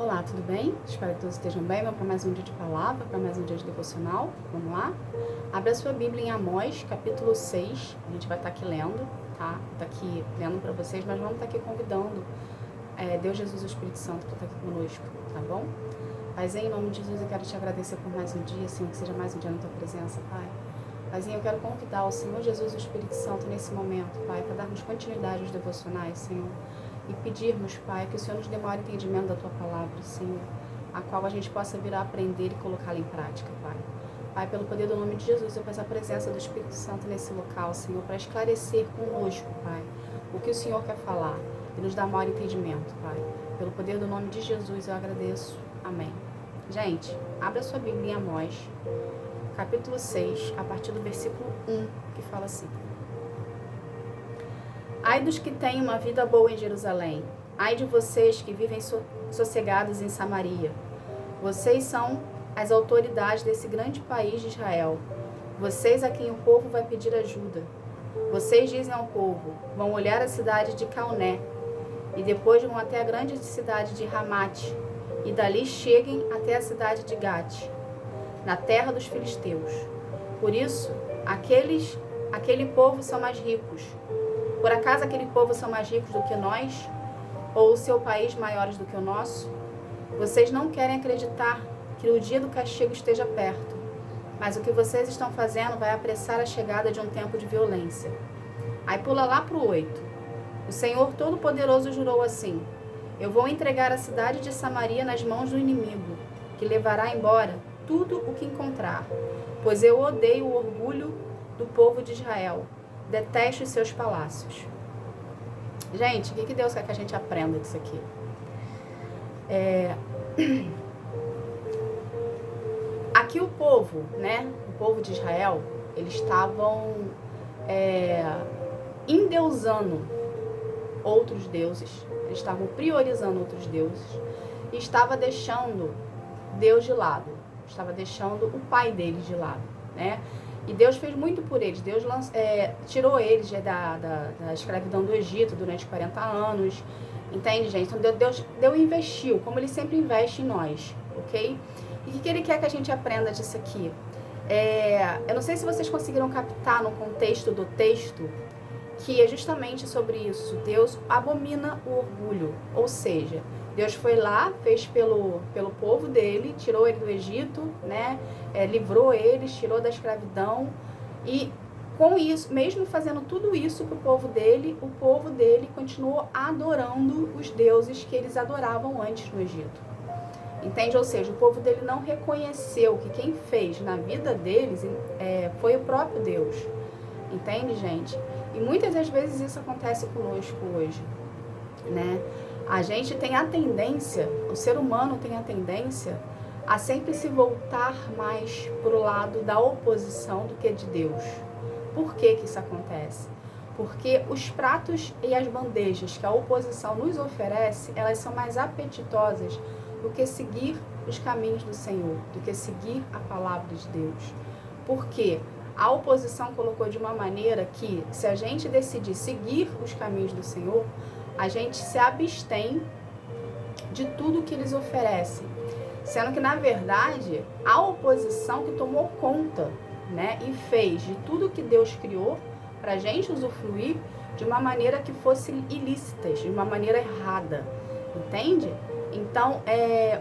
Olá, tudo bem? Espero que todos estejam bem. Vamos para mais um dia de palavra, para mais um dia de devocional. Vamos lá? Abra a sua Bíblia em Amós, capítulo 6. A gente vai estar aqui lendo, tá? Está aqui lendo para vocês, mas vamos estar aqui convidando Deus, Jesus e o Espírito Santo para estar aqui conosco, tá bom? Paizinho, em nome de Jesus, eu quero te agradecer por mais um dia, Senhor, que seja mais um dia na tua presença, Pai. Paizinho, eu quero convidar o Senhor Jesus e o Espírito Santo nesse momento, Pai, para darmos continuidade aos devocionais, Senhor. E pedirmos, Pai, que o Senhor nos dê maior entendimento da Tua Palavra, Senhor, a qual a gente possa vir a aprender e colocá-la em prática, Pai. Pai, pelo poder do nome de Jesus, eu peço a presença do Espírito Santo nesse local, Senhor, para esclarecer conosco, Pai, o que o Senhor quer falar e nos dar maior entendimento, Pai. Pelo poder do nome de Jesus, eu agradeço. Amém. Gente, abra sua Bíblia em Amós, capítulo 6, a partir do versículo 1, que fala assim: Ai dos que têm uma vida boa em Jerusalém. Ai de vocês que vivem sossegados em Samaria. Vocês são as autoridades desse grande país de Israel. Vocês a quem o povo vai pedir ajuda. Vocês dizem ao povo, vão olhar a cidade de Calné, e depois vão até a grande cidade de Ramate, e dali cheguem até a cidade de Gate, na terra dos filisteus. Por isso, aquele povo são mais ricos. Por acaso aquele povo são mais ricos do que nós? Ou o seu país maiores do que o nosso? Vocês não querem acreditar que o dia do castigo esteja perto, mas o que vocês estão fazendo vai apressar a chegada de um tempo de violência. Aí pula lá para o 8. O Senhor Todo-Poderoso jurou assim: Eu vou entregar a cidade de Samaria nas mãos do inimigo, que levará embora tudo o que encontrar, pois eu odeio o orgulho do povo de Israel. Detesto os seus palácios. Gente, o que Deus quer que a gente aprenda disso aqui? Aqui o povo, né? O povo de Israel, eles estavam endeusando outros deuses. Eles estavam priorizando outros deuses. E estava deixando Deus de lado. Estava deixando o pai deles de lado, né? E Deus fez muito por eles. Deus tirou eles da escravidão do Egito durante 40 anos. Entende, gente? Então Deus investiu, como Ele sempre investe em nós, ok? E o que Ele quer que a gente aprenda disso aqui? Eu não sei se vocês conseguiram captar no contexto do texto que é justamente sobre isso. Deus abomina o orgulho. Ou seja, Deus foi lá, fez pelo povo dele, tirou ele do Egito, né? Livrou eles, tirou da escravidão. E com isso, mesmo fazendo tudo isso para o povo dele continuou adorando os deuses que eles adoravam antes no Egito. Entende? Ou seja, o povo dele não reconheceu que quem fez na vida deles foi o próprio Deus. Entende, gente? E muitas das vezes isso acontece conosco hoje, né? A gente tem a tendência, o ser humano tem a tendência a sempre se voltar mais para o lado da oposição do que de Deus. Por que isso acontece? Porque os pratos e as bandejas que a oposição nos oferece, elas são mais apetitosas do que seguir os caminhos do Senhor, do que seguir a palavra de Deus. Por quê? A oposição colocou de uma maneira que, se a gente decidir seguir os caminhos do Senhor, a gente se abstém de tudo que eles oferecem. Sendo que, na verdade, a oposição que tomou conta, né, e fez de tudo que Deus criou para a gente usufruir de uma maneira que fosse ilícita, de uma maneira errada. Entende? Então,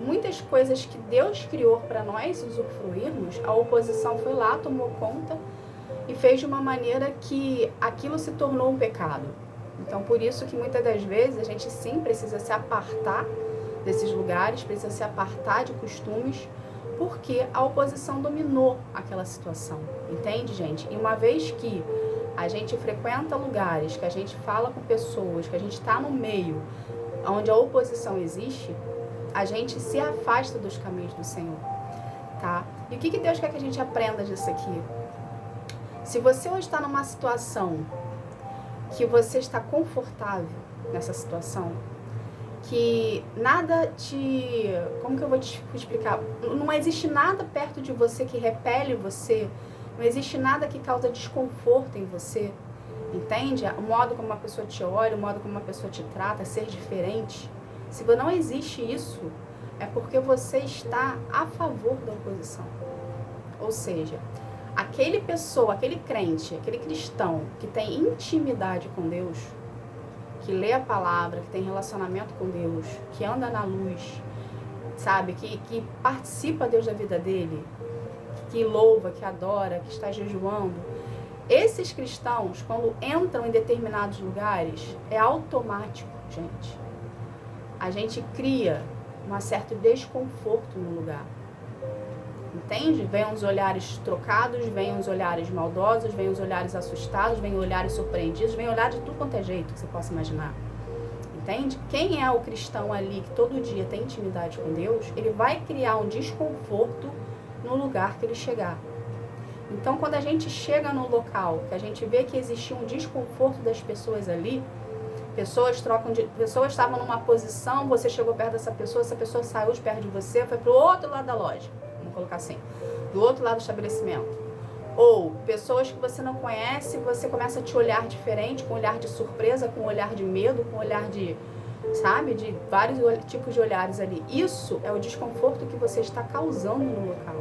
muitas coisas que Deus criou para nós usufruirmos, a oposição foi lá, tomou conta e fez de uma maneira que aquilo se tornou um pecado. Então, por isso que muitas das vezes a gente sim precisa se apartar desses lugares, precisa se apartar de costumes, porque a oposição dominou aquela situação. Entende, gente? E uma vez que a gente frequenta lugares, que a gente fala com pessoas, que a gente está no meio onde a oposição existe, a gente se afasta dos caminhos do Senhor, tá? E o que Deus quer que a gente aprenda disso aqui? Se você hoje está numa situação que você está confortável nessa situação, que nada te... Como que eu vou te explicar? Não existe nada perto de você que repele você, não existe nada que causa desconforto em você, entende? O modo como uma pessoa te olha, o modo como uma pessoa te trata, ser diferente. Se não existe isso, é porque você está a favor da oposição. Ou seja, aquele crente, aquele cristão que tem intimidade com Deus, que lê a palavra, que tem relacionamento com Deus, que anda na luz, sabe, que participa Deus da vida dele, que louva, que adora, que está jejuando, esses cristãos, quando entram em determinados lugares, é automático, gente. A gente cria um certo desconforto no lugar. Entende? Vem uns olhares trocados, vem uns olhares maldosos, vem uns olhares assustados, vem olhares surpreendidos, vem olhares de tudo quanto é jeito que você possa imaginar. Entende? Quem é o cristão ali que todo dia tem intimidade com Deus, ele vai criar um desconforto no lugar que ele chegar. Então, quando a gente chega no local, que a gente vê que existia um desconforto das pessoas ali, pessoas estavam numa posição, você chegou perto dessa pessoa, essa pessoa saiu de perto de você, foi para o outro lado da loja, vamos colocar assim, do outro lado do estabelecimento. Ou pessoas que você não conhece, você começa a te olhar diferente, com um olhar de surpresa, com um olhar de medo, com um olhar de, sabe, de vários tipos de olhares ali. Isso é o desconforto que você está causando no local.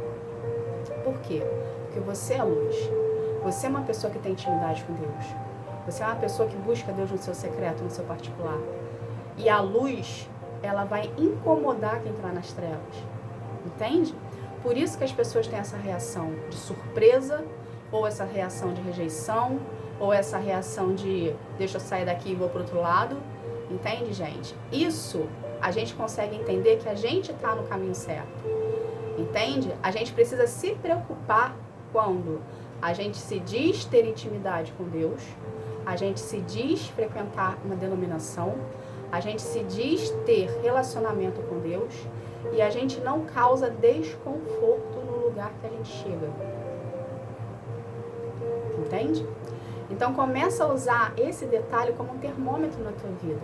Por quê? Porque você é a luz. Você é uma pessoa que tem intimidade com Deus. Você é uma pessoa que busca Deus no seu secreto, no seu particular. E a luz, ela vai incomodar quem está nas trevas. Entende? Por isso que as pessoas têm essa reação de surpresa, ou essa reação de rejeição, ou essa reação de deixa eu sair daqui e vou para o outro lado. Entende, gente? Isso a gente consegue entender que a gente está no caminho certo. Entende? A gente precisa se preocupar quando a gente se diz ter intimidade com Deus, a gente se diz frequentar uma denominação, a gente se diz ter relacionamento com Deus e a gente não causa desconforto no lugar que a gente chega. Entende? Então começa a usar esse detalhe como um termômetro na tua vida,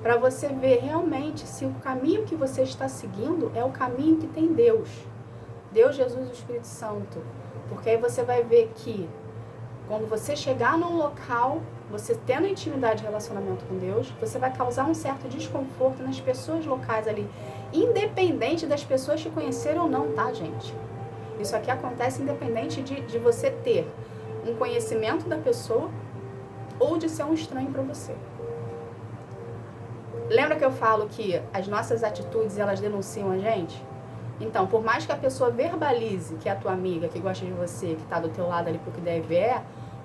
para você ver realmente se o caminho que você está seguindo é o caminho que tem Deus, Jesus e o Espírito Santo. Porque aí você vai ver que quando você chegar num local, você tendo intimidade e relacionamento com Deus, você vai causar um certo desconforto nas pessoas locais ali, independente das pessoas te conhecerem ou não, tá, gente? Isso aqui acontece independente de você ter um conhecimento da pessoa ou de ser um estranho para você. Lembra que eu falo que as nossas atitudes, elas denunciam a gente? Então, por mais que a pessoa verbalize que é a tua amiga, que gosta de você, que está do teu lado ali porque deve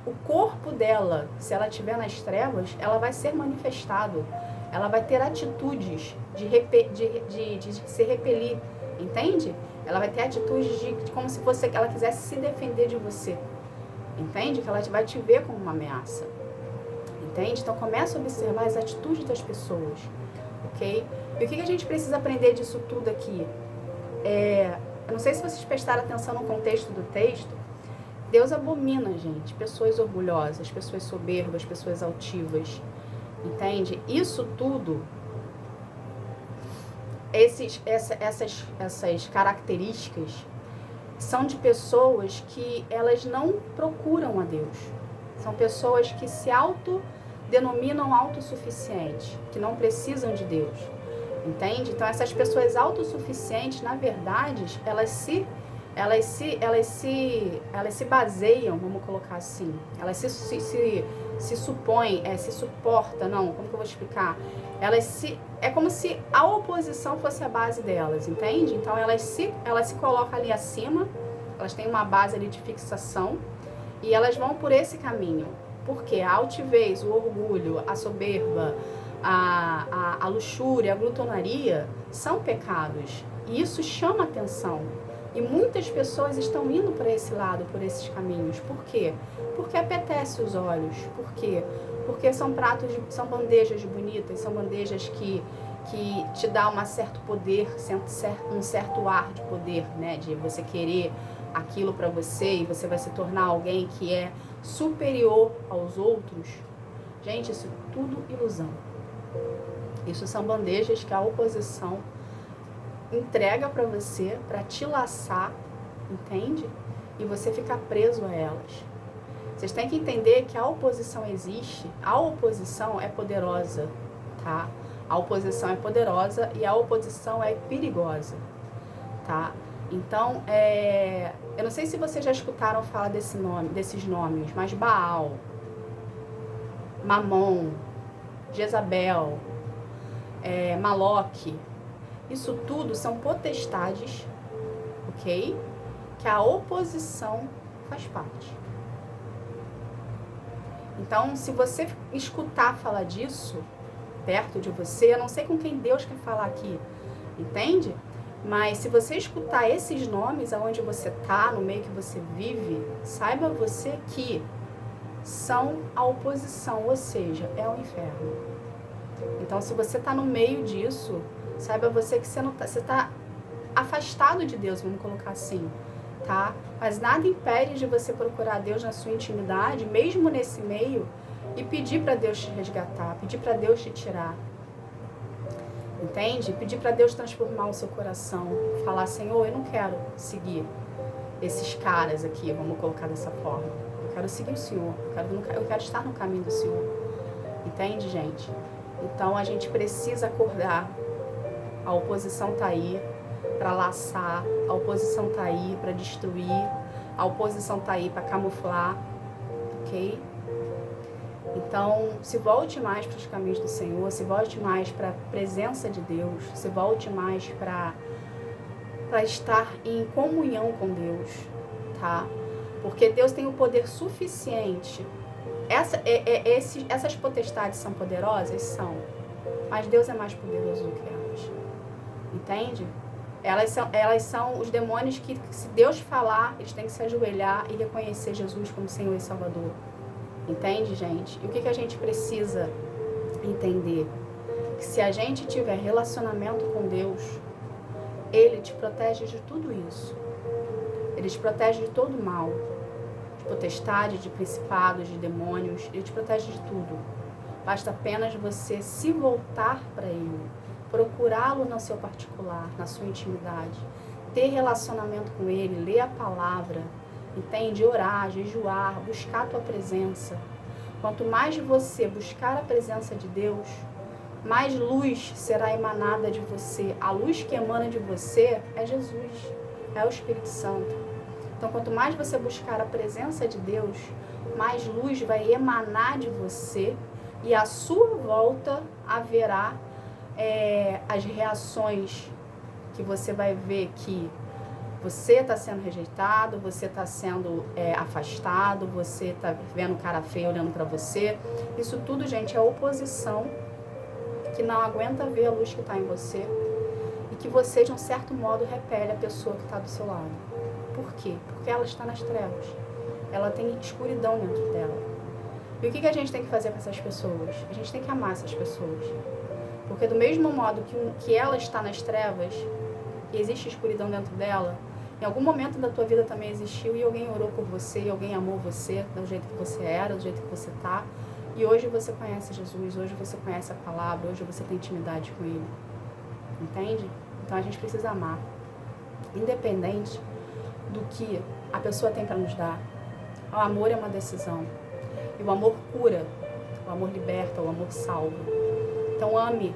o corpo dela, se ela estiver nas trevas, ela vai ser manifestado. Ela vai ter atitudes de se repelir, entende? Ela vai ter atitudes de como se fosse que ela quisesse se defender de você, entende? Que ela vai te ver como uma ameaça, entende? Então, começa a observar as atitudes das pessoas, ok? E o que a gente precisa aprender disso tudo aqui? Eu não sei se vocês prestaram atenção no contexto do texto. Deus abomina, gente, pessoas orgulhosas, pessoas soberbas, pessoas altivas, entende? Isso tudo, essas características são de pessoas que elas não procuram a Deus. São pessoas que se autodenominam autossuficientes, que não precisam de Deus. Entende? Então, essas pessoas autossuficientes, na verdade, elas se baseiam, vamos colocar assim, elas se supõem, se suportam, não, como que eu vou explicar? É como se a oposição fosse a base delas, entende? Então, elas se colocam ali acima, elas têm uma base ali de fixação e elas vão por esse caminho. Por quê? A altivez, o orgulho, a soberba, a luxúria, a glutonaria são pecados e isso chama atenção e muitas pessoas estão indo para esse lado, por esses caminhos. Por quê? Porque apetece os olhos. Por quê? Porque são bandejas bonitas, são bandejas que te dá um certo poder, um certo ar de poder, né? De você querer aquilo para você e você vai se tornar alguém que é superior aos outros. Gente, isso é tudo ilusão. Isso são bandejas que a oposição entrega para você, para te laçar, entende? E você ficar preso a elas. Vocês têm que entender que a oposição existe, a oposição é poderosa, tá? A oposição é poderosa e a oposição é perigosa, tá? Então, eu não sei se vocês já escutaram falar desses nomes, mas Baal, Mamon, Jezabel, Maloque, isso tudo são potestades, ok? Que a oposição faz parte. Então, se você escutar falar disso perto de você, eu não sei com quem Deus quer falar aqui, entende? Mas se você escutar esses nomes aonde você tá, no meio que você vive, saiba você que são a oposição, ou seja, é o inferno. Então, se você tá no meio disso, saiba você que você tá afastado de Deus, vamos colocar assim, tá? Mas nada impede de você procurar Deus na sua intimidade, mesmo nesse meio, e pedir para Deus te resgatar, pedir para Deus te tirar. Entende? Pedir para Deus transformar o seu coração, falar, Senhor, eu não quero seguir esses caras aqui, vamos colocar dessa forma. Eu quero seguir o Senhor, eu quero estar no caminho do Senhor. Entende, gente? Então a gente precisa acordar. A oposição tá aí para laçar, a oposição tá aí para destruir, a oposição tá aí para camuflar, ok? Então, se volte mais para os caminhos do Senhor, se volte mais para a presença de Deus, se volte mais para estar em comunhão com Deus, tá? Porque Deus tem o poder suficiente. Essas potestades são poderosas? São. Mas Deus é mais poderoso do que elas. Entende? Elas são os demônios que, se Deus falar, eles têm que se ajoelhar e reconhecer Jesus como Senhor e Salvador. Entende, gente? E o que a gente precisa entender? Que se a gente tiver relacionamento com Deus, Ele te protege de tudo isso. Ele te protege de todo mal. De potestade, de principados, de demônios. Ele te protege de tudo. Basta apenas você se voltar para Ele. Procurá-lo no seu particular, na sua intimidade. Ter relacionamento com Ele, ler a palavra. Entende? Orar, jejuar, buscar a tua presença. Quanto mais você buscar a presença de Deus, mais luz será emanada de você. A luz que emana de você é Jesus, é o Espírito Santo. Então, quanto mais você buscar a presença de Deus, mais luz vai emanar de você e à sua volta haverá as reações que você vai ver que você está sendo rejeitado, você está sendo afastado, você está vendo cara feio olhando para você. Isso tudo, gente, é oposição que não aguenta ver a luz que está em você e que você, de um certo modo, repele a pessoa que está do seu lado. Por quê? Porque ela está nas trevas. Ela tem escuridão dentro dela. E o que a gente tem que fazer com essas pessoas? A gente tem que amar essas pessoas. Porque do mesmo modo que ela está nas trevas e existe escuridão dentro dela, em algum momento da tua vida também existiu e alguém orou por você, e alguém amou você do jeito que você era, do jeito que você tá. E hoje você conhece Jesus, hoje você conhece a palavra, hoje você tem intimidade com Ele. Entende? Então a gente precisa amar. Independente do que a pessoa tem para nos dar. O amor é uma decisão. E o amor cura, o amor liberta, o amor salva. Então ame.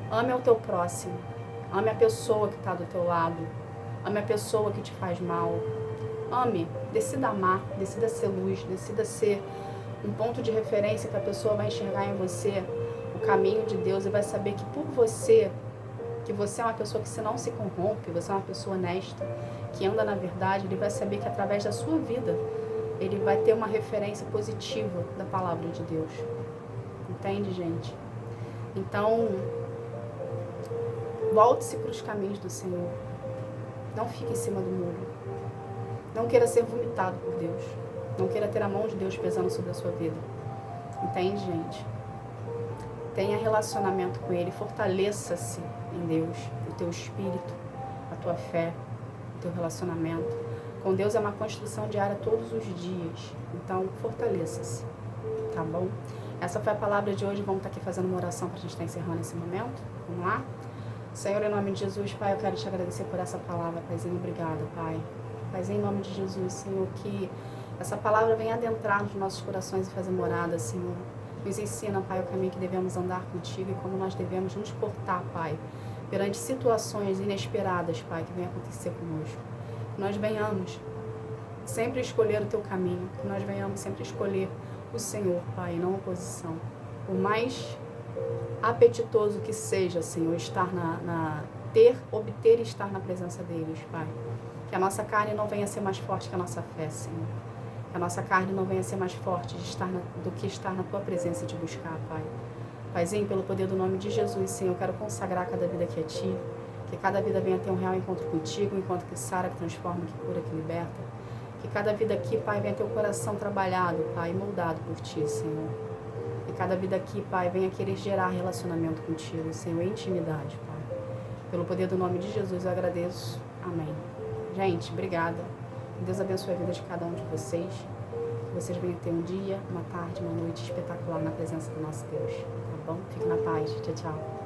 Ame ao teu próximo. Ame a pessoa que está do teu lado. Ame a pessoa que te faz mal. Ame. Decida amar. Decida ser luz. Decida ser um ponto de referência que a pessoa vai enxergar em você o caminho de Deus e vai saber que por você, que você é uma pessoa que se não se corrompe, você é uma pessoa honesta, que anda na verdade, ele vai saber que através da sua vida, ele vai ter uma referência positiva da palavra de Deus. Entende, gente? Então, volte-se para os caminhos do Senhor. Não fique em cima do muro. Não queira ser vomitado por Deus. Não queira ter a mão de Deus pesando sobre a sua vida. Entende, gente? Tenha relacionamento com Ele. Fortaleça-se em Deus. O teu espírito, a tua fé, o teu relacionamento. Com Deus é uma construção diária todos os dias. Então, fortaleça-se. Tá bom? Essa foi a palavra de hoje. Vamos estar aqui fazendo uma oração para a gente estar encerrando esse momento. Vamos lá? Senhor, em nome de Jesus, Pai, eu quero te agradecer por essa palavra, Paizinho. Obrigada, Pai. Paizinho, em nome de Jesus, Senhor, que essa palavra venha adentrar nos nossos corações e fazer morada, Senhor. Nos ensina, Pai, o caminho que devemos andar contigo e como nós devemos nos portar, Pai, perante situações inesperadas, Pai, que venham acontecer conosco. Que nós venhamos sempre escolher o teu caminho, que nós venhamos sempre escolher o Senhor, Pai, e não a oposição. Por mais apetitoso que seja, Senhor, estar obter e estar na presença deles, Pai. Que a nossa carne não venha ser mais forte que a nossa fé, Senhor. Que a nossa carne não venha ser mais forte do que estar na tua presença e te buscar, Pai. Paizinho, pelo poder do nome de Jesus, Senhor, eu quero consagrar cada vida aqui a Ti. Que cada vida venha ter um real encontro contigo, um encontro que sara, que transforma, que cura, que liberta. Que cada vida aqui, Pai, venha ter o coração trabalhado, Pai, moldado por Ti, Senhor. Que cada vida aqui, Pai, venha querer gerar relacionamento contigo, Senhor, intimidade, Pai. Pelo poder do nome de Jesus, eu agradeço. Amém. Gente, obrigada. Que Deus abençoe a vida de cada um de vocês. Que vocês venham ter um dia, uma tarde, uma noite espetacular na presença do nosso Deus. Tá bom? Fique na paz. Tchau, tchau.